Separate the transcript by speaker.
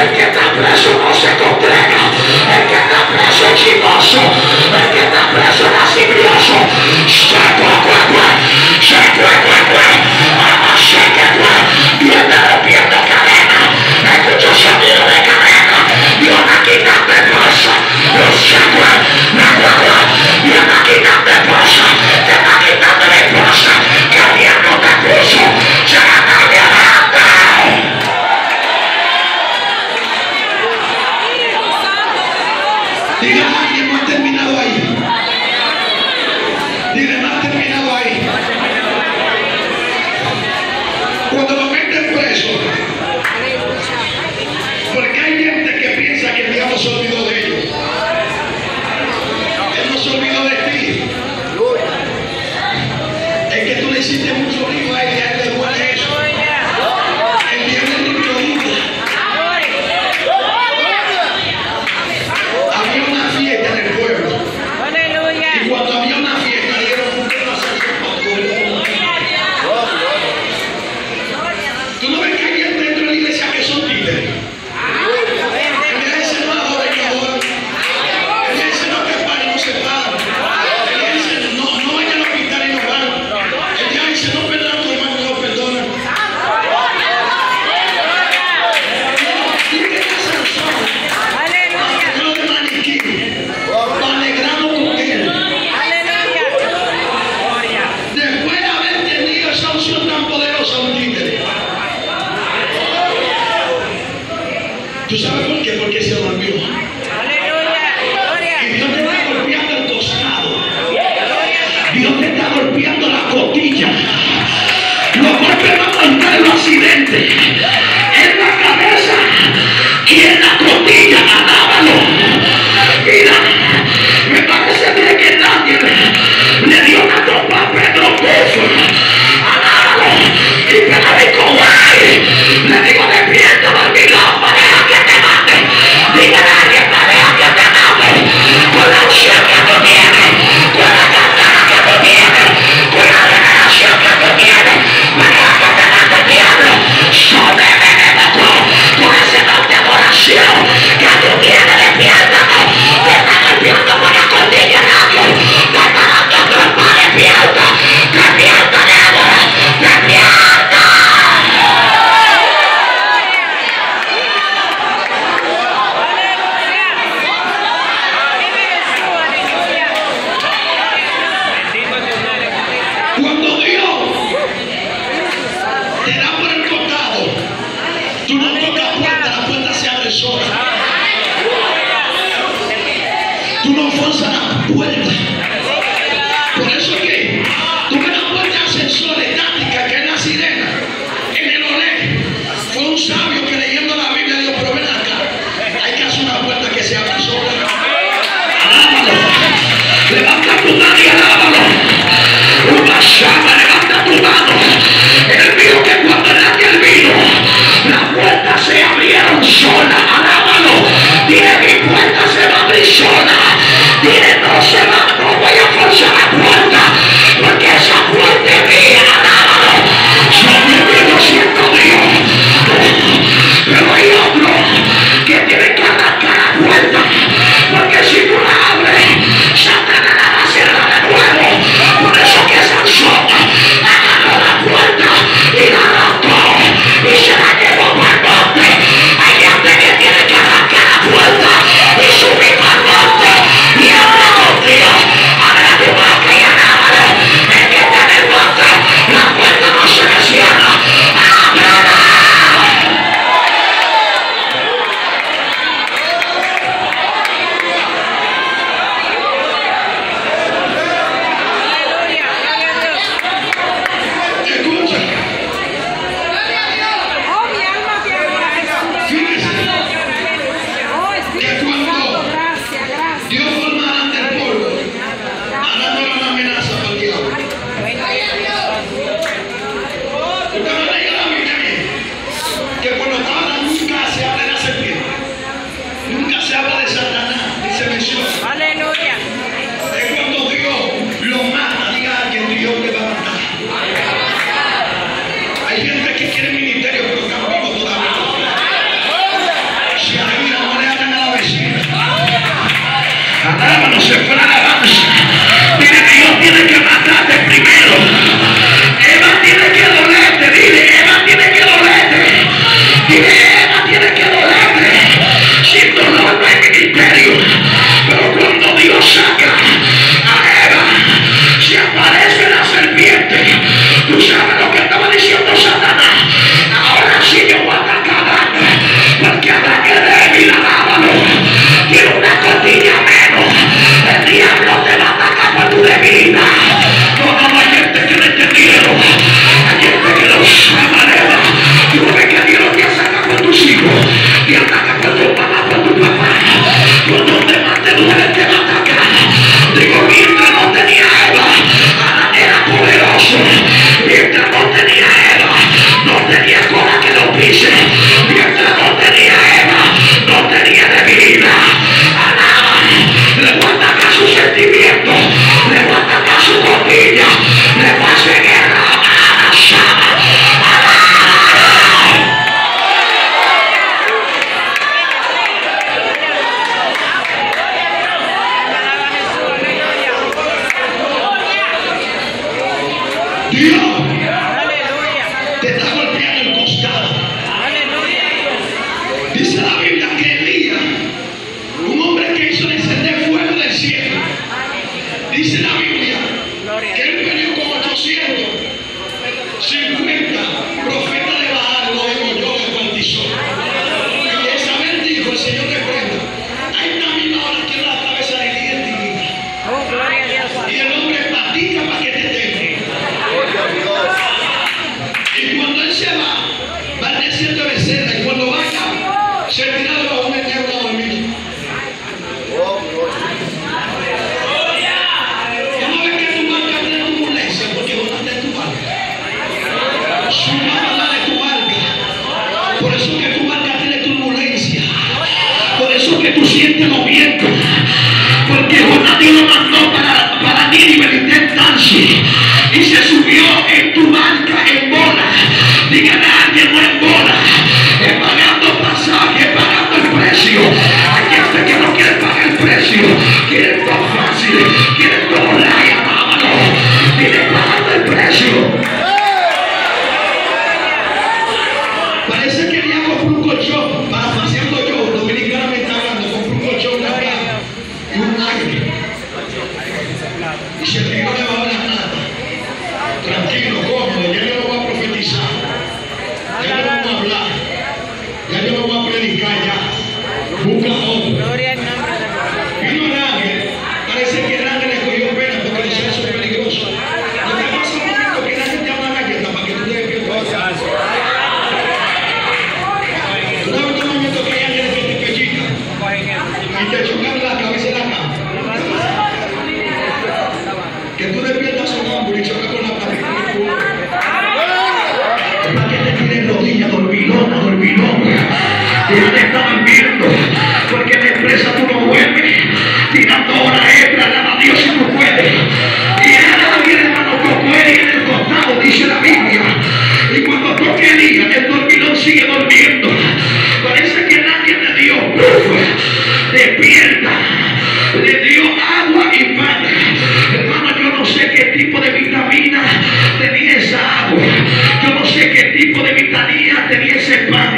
Speaker 1: El que está preso no se congrega. El que está preso es chismoso. El que está preso es lascivioso. Dios está rompiendo cadenas. Escucho sonido de cadena. Dios está quitando cosas. Dios está quitando cosas. Te está quitando la esposa que el diablo te puso. Se la está llevando.
Speaker 2: Diga, alguien no ha terminado ahí. Diga, no ha terminado ahí. Cuando lo meten preso, porque hay gente que piensa que el diablo se olvidó de ellos. Él no se olvidó de ti. Es que tú le hiciste mucho lío a él y a él le duele eso. El diablo es microdita. Había una fiesta en el pueblo. Y cuando había una fiesta, dieron un tema tú no ves que hay gente dentro de la iglesia que son títeres. Él dice no adora y no adora. Él dice no que pare y no se para. Él dice no vayan a pintar y no van. Él dice no perdona a tu hermano y no perdona. Tiene que hacer solo. Yo de maniquí. Lo alegramos con él. Después de haber tenido esa unción tan poderosa, un títere. ¿Tú sabes por qué? Porque se durmió. Y Dios te está golpeando el costado. Dios te está golpeando la costilla. Los golpes van a entrar en los accidentes. En la cabeza y en la costilla. Alábalo. Mira, me parece bien que nadie le dio una trompa a Pedro Pozo. Alábalo. Y Pedro dijo, guay. Le digo, despierta, dormido, pareja que te mate. Dígale a alguien, pareja que te mate. Con la unción que tú tienes, con la cantana que tú tienes, con la revelación que tú tienes, pareja que te mate el diablo. Sobreveneme tú, con ese don de adoración que tú tienes, despiértate. Te está golpeando por la cordilla, nadie. Te está dando trompa, despierta. Despierta, Débora, despierta. Cuando Dios te da por el costado, tú no tocas puerta, la puerta se abre sola. Tú no forzas la puerta. Por eso que tú ves la puerta de ascensor estática, que es la sirena, en el Olé. Fue un sabio que leyendo la Biblia dijo, pero ven acá, hay que hacer una puerta que se abra sola. Alábalo. Levanta tu mano y alábalo. Una llama, levanta tu mano. Él vio que cuando él vino, las puertas se abrieron solas. Alábalo. Dile, mi puerta se va a abrir sola. Dile, no voy a forzar la puerta, porque esa puerta es mía. Alábalo. Yo me siento Dios. Pero hay otro que tiene que arrancar la puerta, porque si tú la abres, Satanás la va a cerrar de nuevo. Por eso que Sansón agarró la puerta y la arrancó y se la llevó por el monte. se fue la alabanza. Dile, Dios tiene que matarte primero. Eva tiene que dolerte. Dile, Eva tiene que dolerte. Dile, Eva tiene que dolerte. Sin dolor no hay ministerio. Pero cuando Dios saca a Eva, se aparece la serpiente. Tú sabes lo que estaba diciendo Satanás. Ahora sí yo voy a atacar a Adán, porque Adán es débil, alábalo. Tiene una costilla menos. El diablo te va a atacar por tu debilidad. No hay gente que no entendieron. Hay gente que no sabe, Eva. Tú ves que Dios te saca por tus hijos, te ataca por tu mamá, por tu papá. Por donde más te duele te va a atacar. Digo, mientras no tenía Eva, Adán era poderoso. Mientras no tenía Eva, no tenía cola que lo pise. Mientras no tenía Eva, no tenía debilidad. Adán le va a atacar sus sentimientos, le va a atacar su costilla, le va a hacer guerra. Dios te está golpeando el costado. Dice la Biblia que Elías, un hombre que hizo descender fuego del cielo, dice la Biblia que él peleó con 850 profetas de Baal, lo digo yo, de cuantizó. Y Isabel dijo, el Señor recuerda, hay una misma hora que la cabeza de Elías divina. Y el hombre platica para que te tenga. Y cuando él se va al desierto de Becerra, y cuando vaya, se tira de bajo un enero a dormir. ¿Cómo ves que tu barca tiene turbulencia? Porque botaste tu barca. Sumaba la de tu barca. Por eso que tu barca tiene turbulencia. Por eso que tú sientes los vientos. Porque Jonás Dios lo mandó para Nínive y Tarsis. Y se subió en tu barca en bola. Dígale a alguien, no en bola. Es pagando pasaje, pagando el precio. Hay gente que no quiere pagar el precio. Quiere todo fácil. Quiere todo raya, mámalo. Quiere pagando el precio. Parece que ya compró un colchón. Parafraseando yo, dominicanamente hablando, compró un colchón, una plata y un aire. Y se tiró debajo de la nada. Tranquilo, cómodo, ya yo no voy a profetizar, ya yo no voy a hablar, ya yo no voy a predicar ya. Busca otro. Vino el ángel, parece que el ángel le cogió pena porque los cielos son peligrosos. ¿No te pasa un momento que el ángel te habla galleta para que tú te despiertes? ¿Tú no ves un momento que hay ángeles que te pellican y te chocan la cabeza en la cama? Que tú despiertas sonámbulo y chocas con la pared. Para que te tiren rodillas, dormilona, dormilona. Que ya te estaban viendo. Porque en la empresa tú no vuelves. Tirando hora extra, alaba a Dios si tú puedes. Y alguien, hermano, tocó Elías en el costado, dice la Biblia. Y cuando toque Elías, el dormilón sigue durmiendo. Parece que nadie le dio despierta. Le dio agua y pan. Hermano, yo no sé qué tipo de vitamina tenía esa agua. Yo no sé qué tipo de vitamina tenía ese pan.